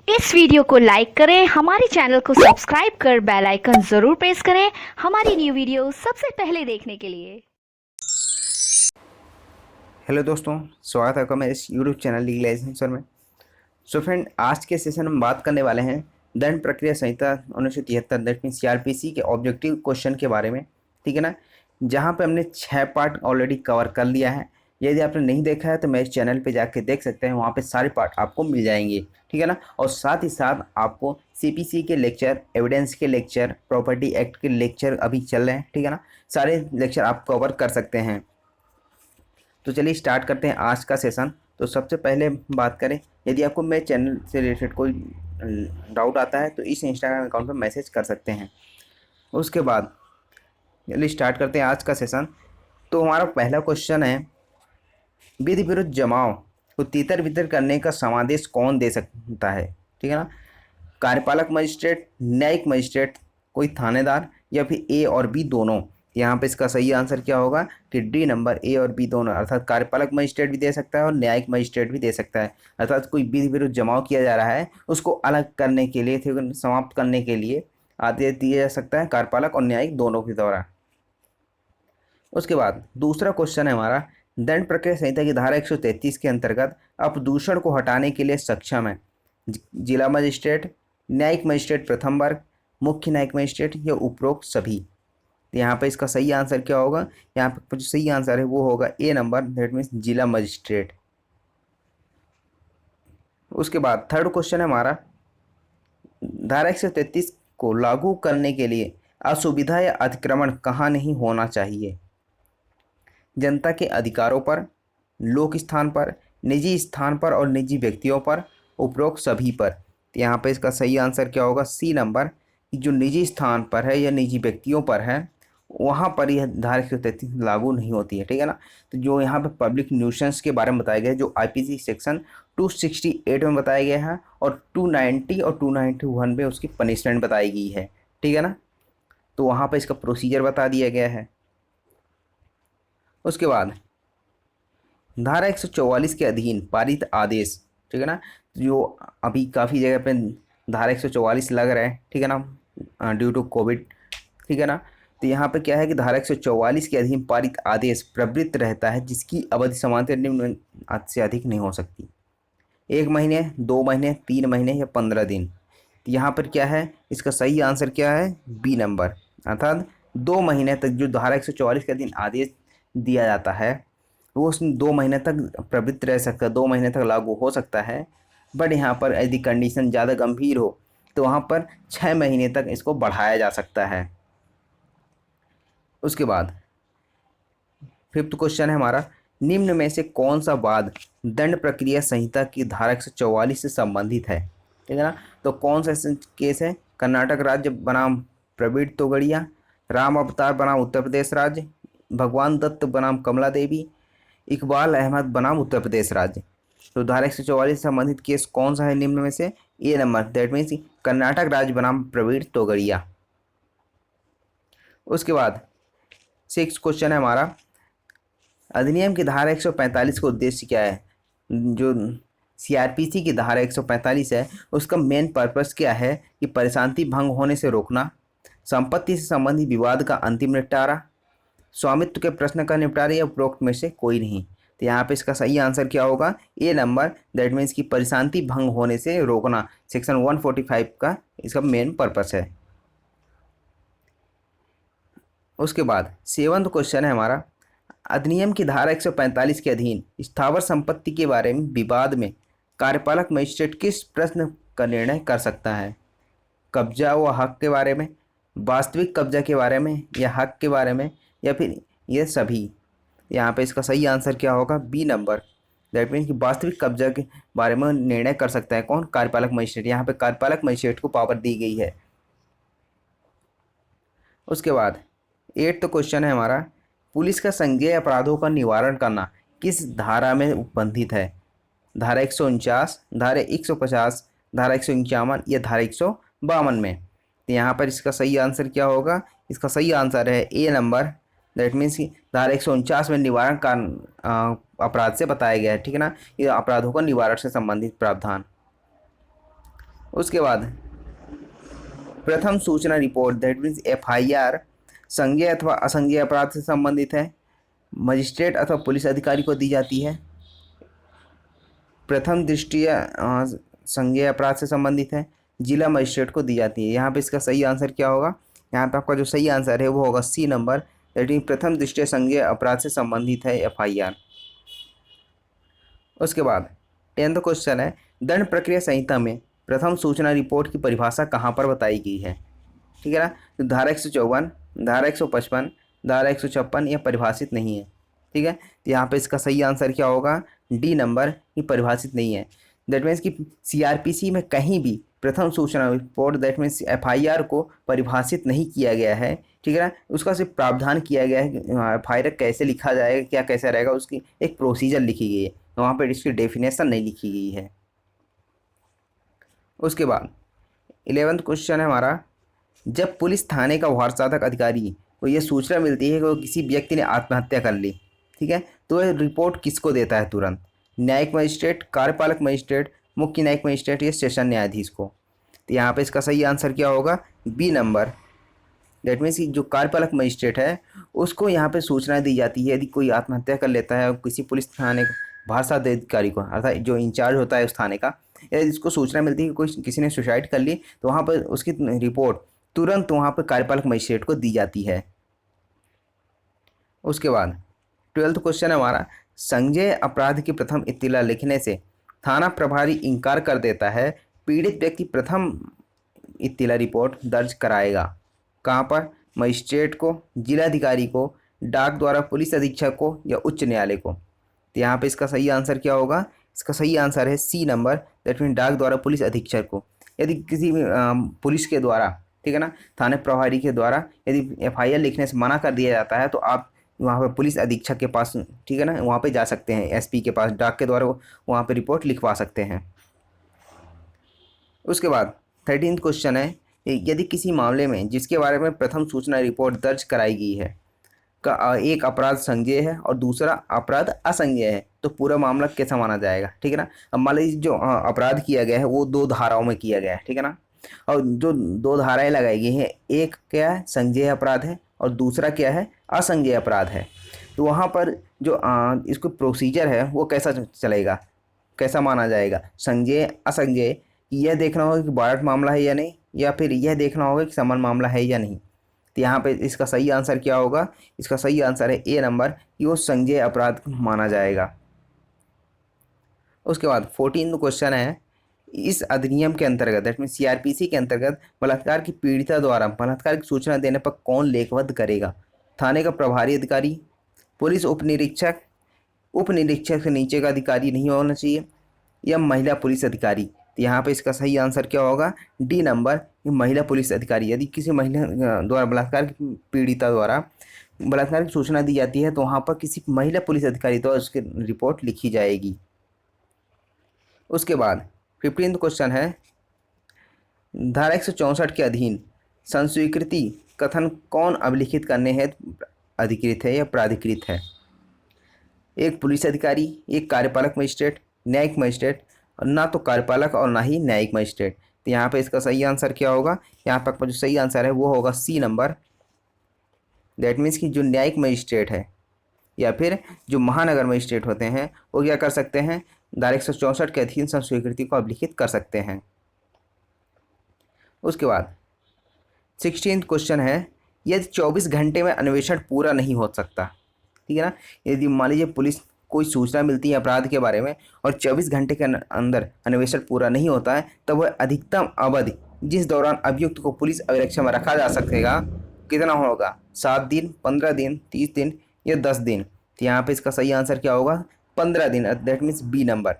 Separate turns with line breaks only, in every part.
इस वीडियो को लाइक करें, हमारे चैनल को सब्सक्राइब कर बेल आइकन जरूर प्रेस करें हमारी न्यू वीडियो सबसे पहले देखने के लिए।
हेलो दोस्तों, स्वागत है आपका मेरे इस यूट्यूब चैनल लीगलाइजेशन सर में। सो फ्रेंड, आज के सेशन में हम बात करने वाले हैं दंड प्रक्रिया संहिता 1973 दैट मीन सीआरपीसी के ऑब्जेक्टिव क्वेश्चन के बारे में। ठीक है ना, जहां पे हमने 6 पार्ट ऑलरेडी कवर कर लिया है। यदि आपने नहीं देखा है तो मेरे चैनल पे जाके देख सकते हैं, वहाँ पे सारे पार्ट आपको मिल जाएंगे। ठीक है ना, और साथ ही साथ आपको सीपीसी के लेक्चर, एविडेंस के लेक्चर, प्रॉपर्टी एक्ट के लेक्चर अभी चल रहे हैं। ठीक है ना, सारे लेक्चर आप कवर कर सकते हैं। तो चलिए स्टार्ट करते हैं आज का सेशन। तो सबसे पहले बात करें, यदि आपको मेरे चैनल से रिलेटेड कोई डाउट आता है तो इस इंस्टाग्राम अकाउंट पर मैसेज कर सकते हैं। उसके बाद चलिए स्टार्ट करते हैं आज का सेशन। तो हमारा पहला क्वेश्चन है, विधि विरुद्ध जमाव को तितर बितर करने का समादेश कौन दे सकता है? ठीक है ना, कार्यपालक मजिस्ट्रेट, न्यायिक मजिस्ट्रेट, कोई थानेदार, या फिर ए और बी दोनों। यहाँ पे इसका सही आंसर क्या होगा कि डी नंबर, ए और बी दोनों, अर्थात कार्यपालक मजिस्ट्रेट भी दे सकता है और न्यायिक मजिस्ट्रेट भी दे सकता है। अर्थात कोई विधि विरुद्ध जमाव किया जा रहा है, उसको अलग करने के लिए, समाप्त करने के लिए आदेश दिया जा सकता है कार्यपालक और न्यायिक दोनों के द्वारा। उसके बाद दूसरा क्वेश्चन है हमारा, दंड प्रक्रिया संहिता की धारा 133 के अंतर्गत अपदूषण को हटाने के लिए सक्षम है जिला मजिस्ट्रेट, न्यायिक मजिस्ट्रेट प्रथम वर्ग, मुख्य न्यायिक मजिस्ट्रेट या उपरोक्त सभी। तो यहाँ पे इसका सही आंसर क्या होगा? यहाँ पे जो सही आंसर है वो होगा ए नंबर, दैट मीन्स जिला मजिस्ट्रेट। उसके बाद थर्ड क्वेश्चन है हमारा, धारा 133 को लागू करने के लिए असुविधा या अतिक्रमण कहाँ नहीं होना चाहिए? जनता के अधिकारों पर, लोक स्थान पर, निजी स्थान पर और निजी व्यक्तियों पर, उपरोक्त सभी पर। तो यहाँ पे इसका सही आंसर क्या होगा? सी नंबर, जो निजी स्थान पर है या निजी व्यक्तियों पर है वहाँ पर यह धारा 133 लागू नहीं होती है। ठीक है ना, तो जो यहाँ पे पब्लिक न्यूसेंस के बारे में बताया गया है, जो आईपीसी सेक्शन 268 में बताया गया है और 290 और 291 में उसकी पनिशमेंट बताई गई है। ठीक है ना, तो वहाँ पर इसका प्रोसीजर बता दिया गया है। उसके बाद धारा 144 के अधीन पारित आदेश, ठीक है ना, जो अभी काफ़ी जगह पे धारा 144 लग रहा है, ठीक है ना, ड्यू टू कोविड। ठीक है ना, तो यहाँ पे क्या है कि धारा 144 के अधीन पारित आदेश प्रवृत्त रहता है जिसकी अवधि समांतर निम्न से अधिक नहीं हो सकती। 1 महीने, 2 महीने, 3 महीने या 15 दिन। तो यहाँ पर क्या है, इसका सही आंसर क्या है? बी नंबर, अर्थात 2 महीने तक जो धारा 144 के अधीन आदेश दिया जाता है वो उसमें 2 महीने तक प्रवृत्त रह सकता है, 2 महीने तक लागू हो सकता है। बट यहाँ पर यदि कंडीशन ज़्यादा गंभीर हो तो वहाँ पर 6 महीने तक इसको बढ़ाया जा सकता है। उसके बाद फिफ्थ क्वेश्चन है हमारा, निम्न में से कौन सा वाद दंड प्रक्रिया संहिता की धारा 144 से संबंधित है? ठीक है ना, तो कौन सा केस है? कर्नाटक राज्य बनाम प्रवीण तोगड़िया, राम अवतार बनाम उत्तर प्रदेश राज्य, भगवान दत्त बनाम कमला देवी, इकबाल अहमद बनाम उत्तर प्रदेश राज्य। तो धारा 144 से संबंधित केस कौन सा है निम्न में से? ए नंबर, दैट मीन्स कर्नाटक राज्य बनाम प्रवीण तोगड़िया। उसके बाद सिक्स क्वेश्चन है हमारा, अधिनियम की धारा 145 का उद्देश्य क्या है? जो सीआरपीसी की धारा 145 है उसका मेन पर्पस क्या है कि परिशांति भंग होने से रोकना, संपत्ति से संबंधित विवाद का अंतिम निपटारा, स्वामित्व के प्रश्न का निपटारा या उपरोक्त में से कोई नहीं। तो यहाँ पे इसका सही आंसर क्या होगा? ए नंबर, दैट मीन्स कि परिशांति भंग होने से रोकना सेक्शन 145 का इसका मेन पर्पस है। उसके बाद सेवंथ क्वेश्चन है हमारा, अधिनियम की धारा 145 के अधीन स्थावर संपत्ति के बारे में विवाद में कार्यपालक मजिस्ट्रेट किस प्रश्न का निर्णय कर सकता है? कब्जा व हक के बारे में, वास्तविक कब्जा के बारे में, या हक के बारे में, या फिर ये सभी। यहाँ पे इसका सही आंसर क्या होगा? बी नंबर, दैट मीन्स कि वास्तविक कब्जा के बारे में निर्णय कर सकता है कौन? कार्यपालक मजिस्ट्रेट। यहाँ पे कार्यपालक मजिस्ट्रेट को पावर दी गई है। उसके बाद एट्थ क्वेश्चन है हमारा, पुलिस का संज्ञेय अपराधों का निवारण करना किस धारा में उपबंधित है? धारा 149, धारा 150, धारा 151 या धारा 152 में। तो यहाँ पर इसका सही आंसर क्या होगा? इसका सही आंसर है ए नंबर, दैट मीन्स कि धारा 149 में निवारण का अपराध से बताया गया है। ठीक है ना, ये अपराधों का निवारण से संबंधित प्रावधान। उसके बाद प्रथम सूचना रिपोर्ट दैट मीन्स FIR संज्ञेय अथवा असंज्ञेय अपराध से संबंधित है, मजिस्ट्रेट अथवा पुलिस अधिकारी को दी जाती है। प्रथम दृष्टया संज्ञेय अपराध से संबंधित है, जिला मजिस्ट्रेट को दी जाती है। यहाँ पे इसका सही आंसर क्या होगा? यहाँ पे आपका जो सही आंसर है वो होगा C नंबर, दैट मीन प्रथम दृष्टया संज्ञेय अपराध से संबंधित है FIR। उसके बाद 10th क्वेश्चन है, दंड प्रक्रिया संहिता में प्रथम सूचना रिपोर्ट की परिभाषा कहाँ पर बताई गई है? ठीक है ना, तो धारा 154, धारा 155, धारा 156 यह परिभाषित नहीं है। ठीक है, तो यहाँ पे इसका सही आंसर क्या होगा? D नंबर, ये परिभाषित नहीं है। दैट मीन्स कि CRPC में कहीं भी प्रथम सूचना रिपोर्ट दैट मीन्स FIR को परिभाषित नहीं किया गया है। ठीक है ना, उसका सिर्फ प्रावधान किया गया है कि FIR कैसे लिखा जाएगा, क्या कैसे रहेगा, उसकी एक प्रोसीजर लिखी गई है, वहाँ पर इसकी डेफिनेशन नहीं लिखी गई है। उसके बाद 11th क्वेश्चन है हमारा, जब पुलिस थाने का वारसाधक अधिकारी को यह सूचना मिलती है कि वो किसी व्यक्ति ने आत्महत्या कर ली, ठीक है, तो यह रिपोर्ट किसको देता है तुरंत? न्यायिक मजिस्ट्रेट, कार्यपालक मजिस्ट्रेट, मुख्य न्यायिक मजिस्ट्रेट या सेशन न्यायाधीश को? तो यहाँ पे इसका सही आंसर क्या होगा? B नंबर, दैट मीन्स जो कार्यपालक मजिस्ट्रेट है उसको यहाँ पे सूचना दी जाती है यदि कोई आत्महत्या कर लेता है और किसी पुलिस थाने वारसाधक अधिकारी को, अर्थात जो इंचार्ज होता है उस थाने का, यदि इसको सूचना मिलती है कि कोई किसी ने सुसाइड कर ली, तो वहाँ पर उसकी रिपोर्ट तुरंत वहाँ पर कार्यपालक मजिस्ट्रेट को दी जाती है। उसके बाद 12th क्वेश्चन है हमारा, संज्ञेय अपराध की प्रथम इत्तिला लिखने से थाना प्रभारी इंकार कर देता है, पीड़ित व्यक्ति प्रथम इत्तिला रिपोर्ट दर्ज कराएगा कहाँ पर? मजिस्ट्रेट को, जिलाधिकारी को, डाक द्वारा पुलिस अधीक्षक को या उच्च न्यायालय को? तो यहाँ पे इसका सही आंसर क्या होगा? इसका सही आंसर है C नंबर, दैट मीन डाक द्वारा पुलिस अधीक्षक को। यदि किसी पुलिस के द्वारा, ठीक है ना, थाने प्रभारी के द्वारा यदि FIR लिखने से मना कर दिया जाता है तो आप वहाँ पर पुलिस अधीक्षक के पास, ठीक है ना, वहाँ पे जा सकते हैं, SP के पास, डाक के द्वारा वहाँ पे रिपोर्ट लिखवा सकते हैं। उसके बाद 13th क्वेश्चन है, यदि किसी मामले में जिसके बारे में प्रथम सूचना रिपोर्ट दर्ज कराई गई है का एक अपराध संज्ञेय है और दूसरा अपराध असंज्ञेय है, तो पूरा मामला कैसा माना जाएगा? ठीक है ना, अब मान लीजिए जो अपराध किया गया है वो 2 धाराओं में किया गया है, ठीक है ना, और जो 2 धाराएं लगाई गई हैं, एक क्या है? संज्ञेय अपराध है और दूसरा क्या है? असंज्ञेय अपराध है। तो वहाँ पर जो इसको प्रोसीजर है वो कैसा चलेगा, कैसा माना जाएगा? संज्ञेय असंज्ञेय, यह देखना होगा कि वारंट मामला है या नहीं, या फिर यह देखना होगा कि समन मामला है या नहीं? तो यहाँ पे इसका सही आंसर क्या होगा? इसका सही आंसर है A नंबर, कि वो संज्ञेय अपराध माना जाएगा। उसके बाद 14th क्वेश्चन है, इस अधिनियम के अंतर्गत दैट मीन CRPC के अंतर्गत बलात्कार की पीड़िता द्वारा बलात्कार की सूचना देने पर कौन लेखबद्ध करेगा? थाने का प्रभारी अधिकारी, पुलिस उपनिरीक्षक, उपनिरीक्षक से नीचे का अधिकारी नहीं होना चाहिए, या महिला पुलिस अधिकारी? तो यहाँ पे इसका सही आंसर क्या होगा? D नंबर, महिला पुलिस अधिकारी। यदि किसी महिला द्वारा बलात्कार की पीड़िता द्वारा बलात्कार की सूचना दी जाती है तो वहाँ पर किसी महिला पुलिस अधिकारी द्वारा उसकी रिपोर्ट लिखी जाएगी। उसके बाद 15th क्वेश्चन है, धारा 164 के अधीन संस्वीकृति कथन कौन अभिलिखित करने हेतु अधिकृत है या प्राधिकृत है? एक पुलिस अधिकारी, एक कार्यपालक मजिस्ट्रेट, न्यायिक मजिस्ट्रेट, ना तो कार्यपालक और ना ही न्यायिक मजिस्ट्रेट? तो यहाँ पे इसका सही आंसर क्या होगा? यहाँ पर जो सही आंसर है वो होगा C नंबर, दैट मीन्स कि जो न्यायिक मजिस्ट्रेट है या फिर जो महानगर मजिस्ट्रेट होते हैं वो क्या कर सकते हैं? धारा 164 के अधीन संस्वीकृति को अभिलिखित कर सकते हैं। उसके बाद 16th क्वेश्चन है, यदि 24 घंटे में अन्वेषण पूरा नहीं हो सकता, ठीक है ना, यदि मान लीजिए पुलिस कोई सूचना मिलती है अपराध के बारे में और 24 घंटे के अंदर अन्वेषण पूरा नहीं होता है, तब वह अधिकतम अवधि जिस दौरान अभियुक्त को पुलिस अभिरक्षा में रखा जा सकेगा कितना होगा? 7 दिन, 15 दिन, 30 दिन या 10 दिन? तो यहाँ पे इसका सही आंसर क्या होगा? 15 दिन, दैट मीन्स B नंबर।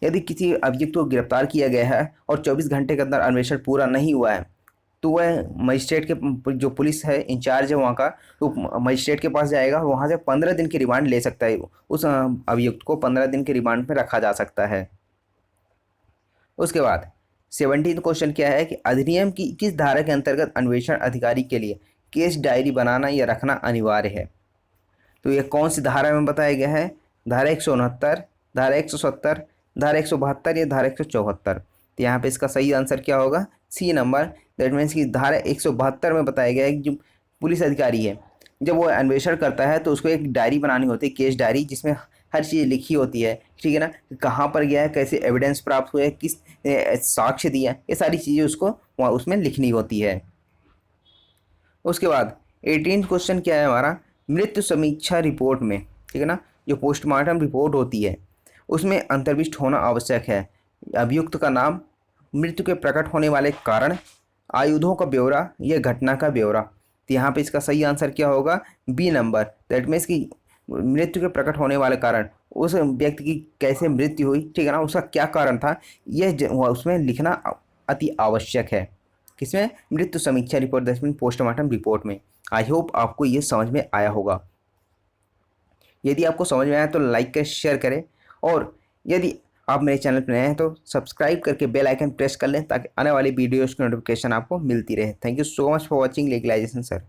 यदि किसी अभियुक्त को गिरफ्तार किया गया है और 24 घंटे के अंदर अन्वेषण पूरा नहीं हुआ है तो वह मजिस्ट्रेट के जो पुलिस है इंचार्ज है वहाँ का, तो मजिस्ट्रेट के पास जाएगा, वहाँ से 15 दिन की रिमांड ले सकता है, उस अभियुक्त को 15 दिन की रिमांड में रखा जा सकता है। उसके बाद 17th क्वेश्चन क्या है कि अधिनियम की किस धारा के अंतर्गत अन्वेषण अधिकारी के लिए केस डायरी बनाना या रखना अनिवार्य है? तो यह कौन सी धारा में बताया गया है? धारा 169, धारा 170, धारा 172 या धारा 174? तो यहाँ पे इसका सही आंसर क्या होगा, सी नंबर। दैट मीन्स कि धारा 172 में बताया गया है कि जो पुलिस अधिकारी है जब वो अन्वेषण करता है तो उसको एक डायरी बनानी होती है, केस डायरी, जिसमें हर चीज़ लिखी होती है, ठीक है ना, कहाँ पर गया है, कैसे एविडेंस प्राप्त हुए, किस साक्ष्य दिया, ये सारी चीज़ें उसको वहाँ उसमें लिखनी होती है। उसके बाद 18 क्वेश्चन क्या है हमारा, मृत्यु समीक्षा रिपोर्ट में, ठीक है ना, जो पोस्टमार्टम रिपोर्ट होती है उसमें अंतर्विष्ट होना आवश्यक है। अभियुक्त का नाम, मृत्यु के प्रकट होने वाले कारण, आयुधों का ब्यौरा, यह घटना का ब्यौरा। तो यहाँ पे इसका सही आंसर क्या होगा, बी नंबर। दैट मीन्स कि मृत्यु के प्रकट होने वाले कारण, उस व्यक्ति की कैसे मृत्यु हुई, ठीक है ना, उसका क्या कारण था, यह उसमें लिखना अति आवश्यक है। किसमें, मृत्यु समीक्षा report, that mean postmortem report में। आई होप आपको ये समझ में आया होगा। यदि आपको समझ में आया तो लाइक करें, शेयर करें, और यदि आप मेरे चैनल पर नए हैं तो सब्सक्राइब करके बेल आइकन प्रेस कर लें ताकि आने वाली वीडियोज़ की नोटिफिकेशन आपको मिलती रहे। Thank you so much for watching legalisation sir.